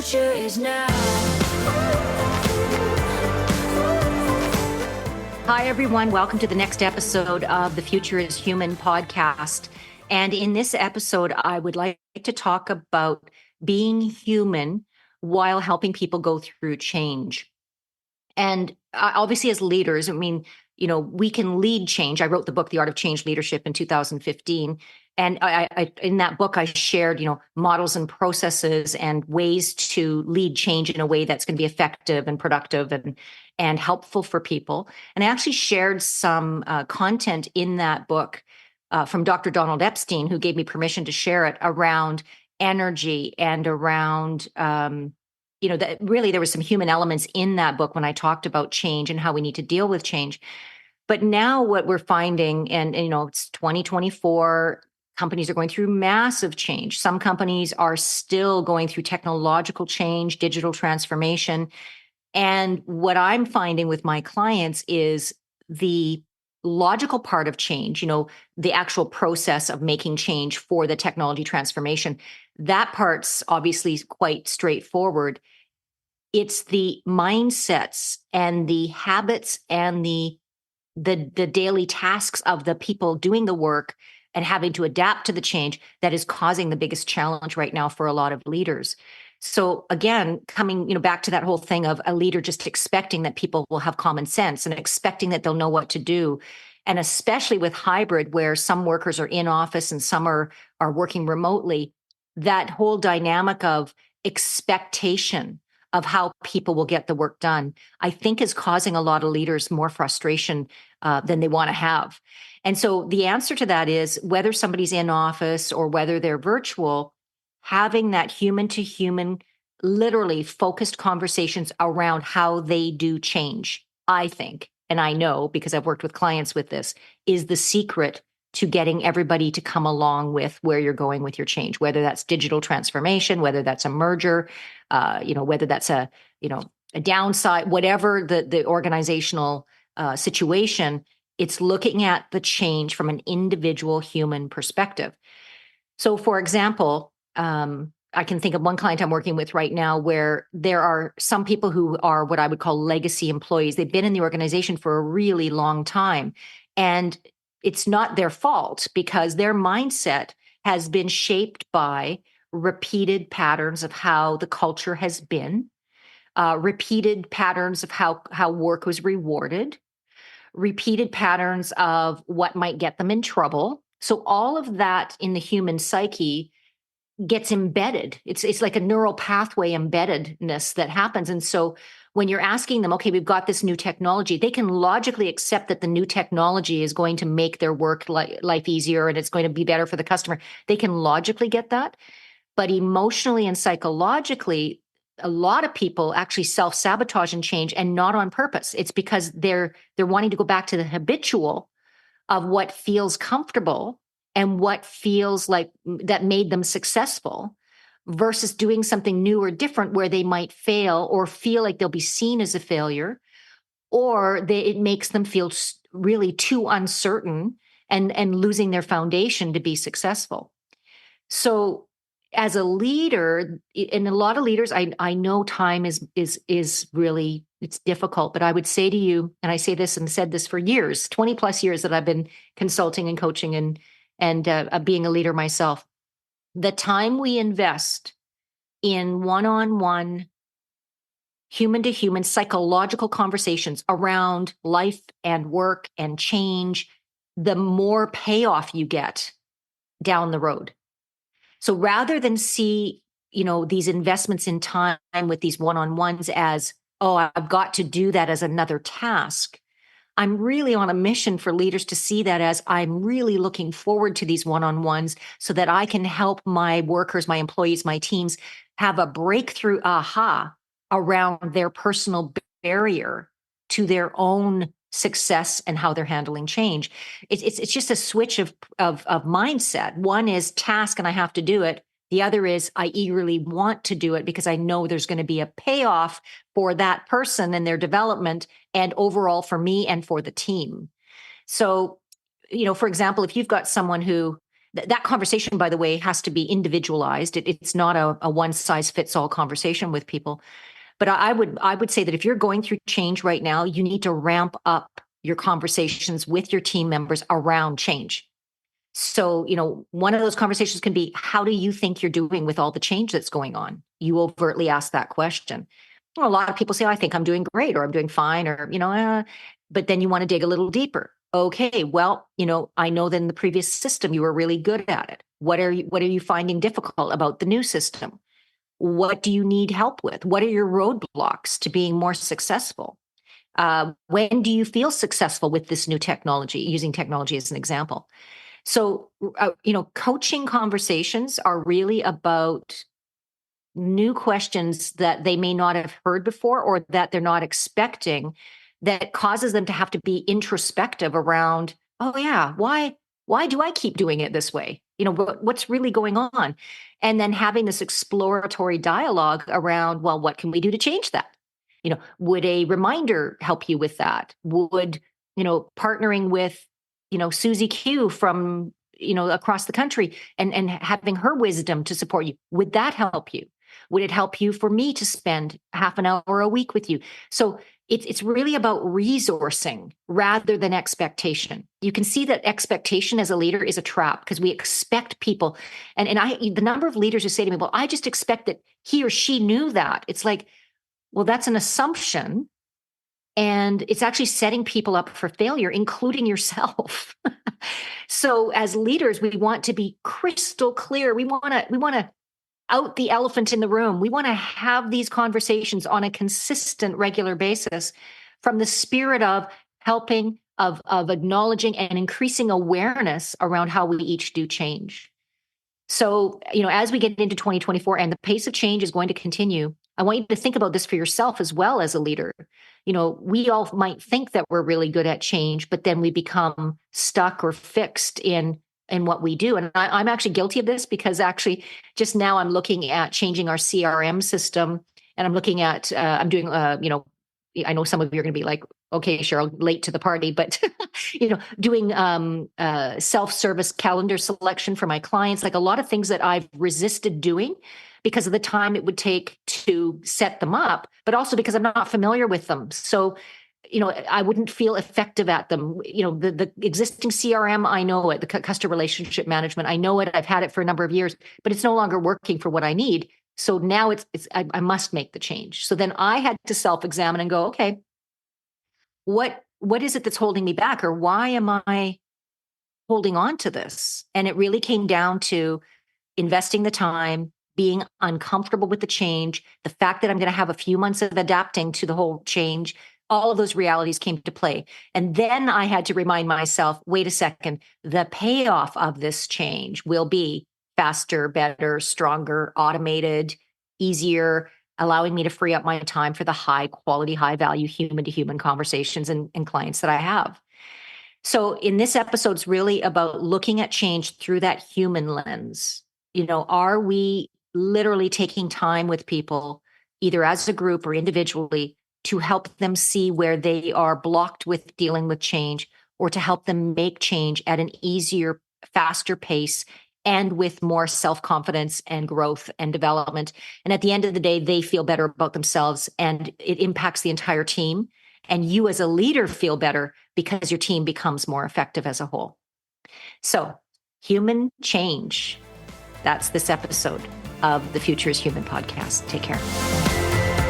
future is now. Hi, everyone. Welcome to the next episode of the Future is Human podcast. And in this episode, I would like to talk about being human while helping people go through change. And obviously, as leaders, we can lead change. I wrote the book, The Art of Change Leadership, in 2015. And in that book, I shared, models and processes and ways to lead change in a way that's going to be effective and productive and helpful for people. And I actually shared some content in that book from Dr. Donald Epstein, who gave me permission to share it, around energy and around that really there was some human elements in that book when I talked about change and how we need to deal with change. But now what we're finding, and it's 2024, companies are going through massive change. Some companies are still going through technological change, digital transformation. And what I'm finding with my clients is the logical part of change, the actual process of making change for the technology transformation. That part's obviously quite straightforward. It's the mindsets and the habits and the daily tasks of the people doing the work and having to adapt to the change that is causing the biggest challenge right now for a lot of leaders. So again, coming back to that whole thing of a leader just expecting that people will have common sense and expecting that they'll know what to do. And especially with hybrid, where some workers are in office and some are working remotely, that whole dynamic of expectation of how people will get the work done, I think is causing a lot of leaders more frustration than they want to have. And so the answer to that is, whether somebody's in office or whether they're virtual, having that human to human, literally focused conversations around how they do change, I think, and I know because I've worked with clients with this, is the secret to getting everybody to come along with where you're going with your change, whether that's digital transformation, whether that's a merger, whether that's a downside, whatever the organizational situation. It's looking at the change from an individual human perspective. So, for example, I can think of one client I'm working with right now where there are some people who are what I would call legacy employees. They've been in the organization for a really long time, and it's not their fault because their mindset has been shaped by repeated patterns of how the culture has been, repeated patterns of how work was rewarded, repeated patterns of what might get them in trouble. So all of that in the human psyche gets embedded. It's like a neural pathway embeddedness that happens. And so when you're asking them, okay, we've got this new technology, they can logically accept that the new technology is going to make their work life easier and it's going to be better for the customer. They can logically get that. But emotionally and psychologically, a lot of people actually self-sabotage and change, and not on purpose. It's because they're wanting to go back to the habitual of what feels comfortable and what feels like that made them successful, versus doing something new or different where they might fail or feel like they'll be seen as a failure, or it makes them feel really too uncertain and losing their foundation to be successful. So as a leader, and a lot of leaders, I know time is really, it's difficult, but I would say to you, and I say this and said this for years, 20 plus years that I've been consulting and coaching and being a leader myself, the time we invest in one-on-one, human to human psychological conversations around life and work and change, the more payoff you get down the road. So rather than see, these investments in time with these one-on-ones as, oh, I've got to do that as another task, I'm really on a mission for leaders to see that as, I'm really looking forward to these one-on-ones so that I can help my workers, my employees, my teams have a breakthrough aha around their personal barrier to their own success and how they're handling change. It's just a switch of mindset. One is task and I have to do it. The other is I eagerly want to do it because I know there's going to be a payoff for that person and their development, and overall for me and for the team. So, for example, if you've got someone who that conversation, by the way, has to be individualized. It's not a one size fits all conversation with people. But I would say that if you're going through change right now, you need to ramp up your conversations with your team members around change. So, one of those conversations can be, how do you think you're doing with all the change that's going on? You overtly ask that question. Well, a lot of people say, I think I'm doing great, or I'm doing fine, or, but then you want to dig a little deeper. Okay, well, I know that in the previous system, you were really good at it. What are you finding difficult about the new system? What do you need help with? What are your roadblocks to being more successful? When do you feel successful with this new technology, using technology as an example? So, coaching conversations are really about new questions that they may not have heard before, or that they're not expecting, that causes them to have to be introspective around, oh yeah, why do I keep doing it this way? What's really going on? And then having this exploratory dialogue around, well, what can we do to change that? Would a reminder help you with that? Would, partnering with, Susie Q from, across the country, and having her wisdom to support you, would that help you? Would it help you for me to spend half an hour a week with you? So it's really about resourcing rather than expectation. You can see that expectation as a leader is a trap, because we expect people. And the number of leaders who say to me, well, I just expect that he or she knew that. It's like, well, that's an assumption. And it's actually setting people up for failure, including yourself. So as leaders, we want to be crystal clear. We want to out the elephant in the room. We want to have these conversations on a consistent, regular basis, from the spirit of helping, of acknowledging and increasing awareness around how we each do change. So, as we get into 2024 and the pace of change is going to continue, I want you to think about this for yourself as well as a leader. We all might think that we're really good at change, but then we become stuck or fixed in what we do. And I'm actually guilty of this, because actually just now I'm looking at changing our CRM system, and I'm looking at, I'm doing, I know some of you are going to be like, okay, Cheryl, late to the party, but, doing self-service calendar selection for my clients, like a lot of things that I've resisted doing because of the time it would take to set them up, but also because I'm not familiar with them. So, I wouldn't feel effective at them. The existing CRM, I know it, the customer relationship management, I know it. I've had it for a number of years, but it's no longer working for what I need. So now I must make the change. So then I had to self-examine and go, okay, what is it that's holding me back, or why am I holding on to this? And it really came down to investing the time, being uncomfortable with the change, the fact that I'm going to have a few months of adapting to the whole change. All of those realities came to play. And then I had to remind myself, wait a second, the payoff of this change will be faster, better, stronger, automated, easier, allowing me to free up my time for the high quality, high value, human to human conversations and clients that I have. So in this episode, it's really about looking at change through that human lens. Are we literally taking time with people, either as a group or individually, to help them see where they are blocked with dealing with change, or to help them make change at an easier, faster pace, and with more self-confidence and growth and development. And at the end of the day, they feel better about themselves, and it impacts the entire team. And you as a leader feel better because your team becomes more effective as a whole. So, human change. That's this episode of the Future is Human podcast. Take care.